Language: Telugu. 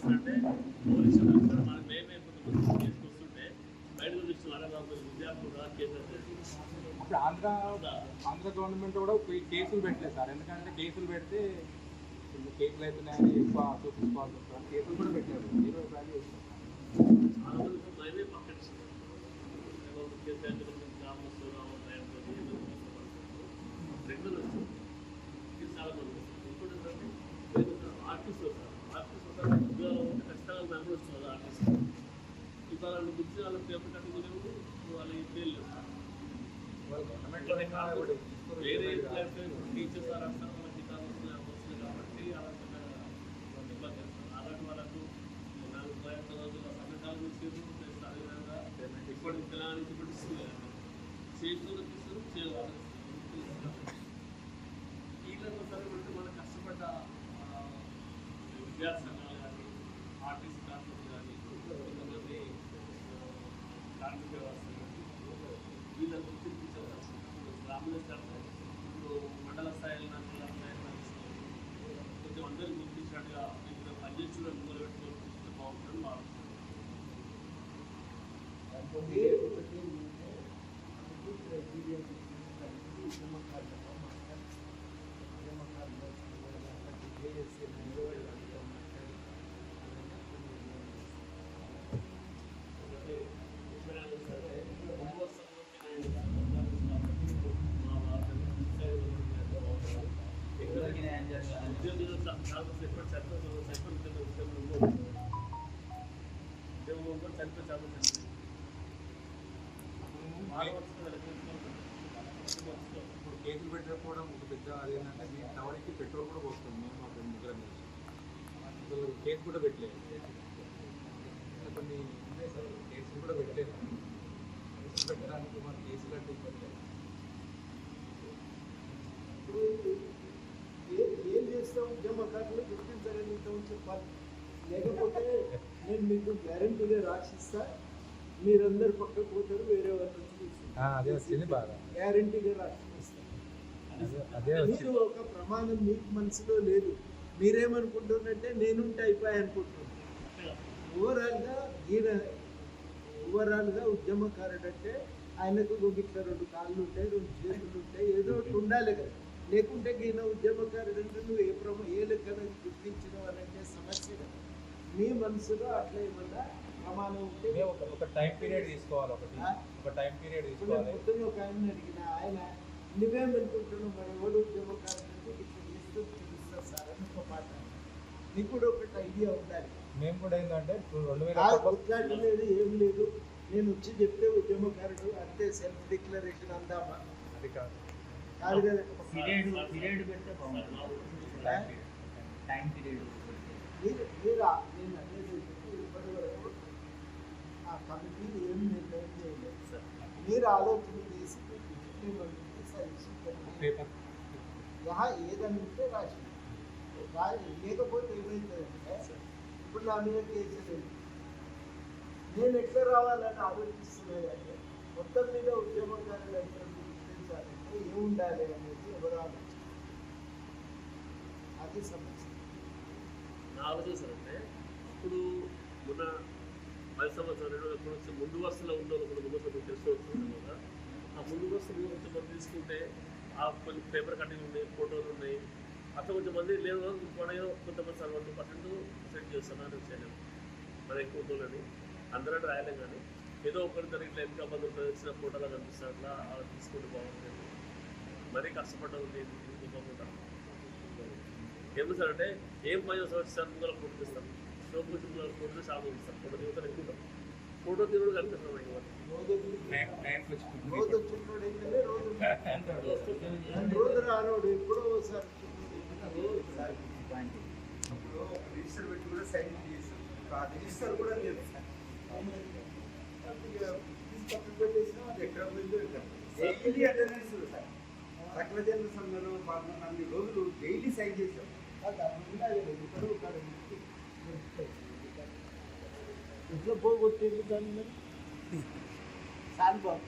చేస్తారంటే పోలీసులు మనకి మేమే కొంతమంది చేసుకొస్తుంటే బయట చూపిస్తున్నారు అరే బాబు విద్యార్థులు కేసు అప్పుడు ఆంధ్ర గవర్నమెంట్ కూడా కేసులు పెట్టలేదు సార్. ఎందుకంటే కేసులు పెడితే కేసులు అవుతున్నాయని ఎక్కువ చూపించుకోవాల్సి వస్తుంది. కేసులు కూడా పెట్టలేదు. మీరు ప్లాన్ చేస్తారు చాలా మంది మేమే పక్కడిస్తున్నారు రెగ్యులర్ వస్తుంది చాలా మంది ఇంకోటి ఏంటంటే ఆర్టిస్ట్ వస్తారు ఉద్యోగాలు ఉంటే ఖచ్చితంగా మెంబర్ వస్తుంది ఆర్టిస్ట్ ఇవాళ బుద్ధి వాళ్ళకి పేపర్ కట్టుకునేవి వాళ్ళకి పేర్లు వేరే టీచర్స్ రాస్తారు వాళ్ళకి జీతాలు వస్తుంది కాబట్టి ఇబ్బంది అలాంటి వాళ్ళకు 4 రోజుల సంఘాలు చేసి అదేవిధంగా ఇప్పటి తెలంగాణ చేతులు తీస్తారు చేయాలి వీళ్ళతో సరే అంటే మనం కష్టపడ్డ విద్యార్థి సంఘాలు కానీ ఆర్టిస్ట్ కార్మికులు కానీ కొంతమంది కార్మిక వ్యవస్థ కానీ వీళ్ళని గుర్తించారు. గ్రామీణ స్థాయిలో ఇప్పుడు మండల స్థాయిలో కొంచెం అందరూ గుర్తించినట్టుగా ఇక్కడ పనిచేస్తున్న మొదలుపెట్టుకోవాల్సి బాగుంటుందని ఇప్పుడు కేసులు పెట్టకపోవడం ఒక పెద్ద అదేంటంటే మీ టవర్కి పెట్రోల్ కూడా పోస్తుంది. మేము మా ఫ్రెండ్ ముగ్గురం కలిసి అసలు కేసు కూడా పెట్టలేదు. కొన్ని కేసులు కూడా పెట్టలేదు. కేసులు పెట్టడానికి మన కేసులు అంటే ఇబ్బంది. ఇప్పుడు ఏం చేస్తాం ఉద్యమకారులు గుర్తించాలని చెప్పాలి. లేకపోతే నేను మీకు గ్యారెంటీగా రాసిస్తా, మీరందరు పక్కకు పోతారు, వేరే వాళ్ళు గ్యారెంటీగా రాసిస్తాను. మీరు ఒక ప్రమాణం మీకు మనసులో లేదు. మీరేమనుకుంటున్నారంటే నేనుంటే అయిపోయి అనుకుంటున్నాను. ఓవరాల్గా ఉద్యమకారుడు అంటే ఆయనకు ఇట్లా 2 కాళ్ళు ఉంటాయి, 2 చేతులు ఉంటాయి, ఏదో ఒకటి ఉండాలి కదా. లేకుంటే ఈయన ఉద్యమకారుడు అంటే నువ్వు ఏ లెక్కన గుర్తించడం అనంటే సమస్య కదా. మీ మనసులో అట్లా ఏమన్నా ప్రమాణం ఉంటే ఒక టైం పీరియడ్ తీసుకోవాలి. ఒక టైం పీరియడ్ తీసుకోవాలి. పొద్దున్న ఒక ఆయన అడిగిన, ఆయన నువ్వేమనుకుంటున్నావు మరి ఎవరు ఉద్యమకారుడు అంటే ఇట్లా చేస్తూ తెలుస్తా సార్ అని ఒక మాట. నీకు కూడా ఒకటి ఐడియా ఉండాలి. మేము కూడా ఏంటంటే లేదు ఏం లేదు, నేను వచ్చి చెప్తే ఉద్యమకారుడు అంతే సెల్ఫ్ డిక్లరేషన్ అందామా? అది కాదు కదా. పీరియడ్ పెడితే బాగుంటుంది. టైం పీరియడ్ నేను అనేది ఇప్పటి వరకు ఆ కమిటీలు ఏం నిర్ణయం చేయలేదు సార్. మీరు ఆలోచన చేసి ఏదని ఉంటే రాసి లేకపోతే ఏమవుతుందంటే ఇప్పుడు నా మీద కేసు లేదు. నేను ఎట్లా రావాలని ఆలోచిస్తున్నాను అంటే మొత్తం మీద ఉద్యమకారులు అందరూ గుర్తించాలంటే ఏముండాలి అనేది ఎవరు ఆలోచించారు. అది సమస్య. నా ఆలోచన అంటే ఇప్పుడు మొన్న 10 సంవత్సరాలు ఎప్పుడు వచ్చి ముందు వరుసలో ఉన్న ముందు వరుస తెలుసుకోవచ్చు కదా. ఆ ముందు వరుసలో కొంచెం తీసుకుంటే ఆ కొన్ని పేపర్ కటింగ్ ఉన్నాయి, ఫోటోలు ఉన్నాయి, అట్లా కొంచెంమంది లేదు కొంతమంది 70% సెట్ చేస్తున్నారు చేయలేము. మరి ఎక్కువ ఫోటోలని అందరూ రాయలేం కానీ ఏదో ఒకరిద్దరు ఇట్లా ఇంకా మంది వచ్చిన ఫోటోలో కనిపిస్తారు. అట్లా అలా తీసుకుంటే బాగుంటుంది. మరీ కష్టపడ్డం లేదు ఇంకోకుండా ఏమి సార్ అంటే ఏం పని సార్ ముందర ఫోటో తీస్తాం, షో ముందు ఫోటో చాలా ఇస్తాం, ఫోటో దిగుతారు ఎక్కువ ఫోటో తిరుగుడు కనిపిస్తున్నాం. రోజు రానోడు ఎప్పుడో ఒకసారి రిజిస్టర్ పెట్టి కూడా సైన్ చేసాం. రిజిస్టర్ కూడా లేదు సార్. పెట్టేసినా అది ఎక్కడ పోయిందో డైలీ అటెండెన్స్ సార్. సకల జన సంఘంలో 14 రోజులు డైలీ సైన్ చేసాం. ఎట్లా పోగొట్టేది దాన్ని సార్ బాబు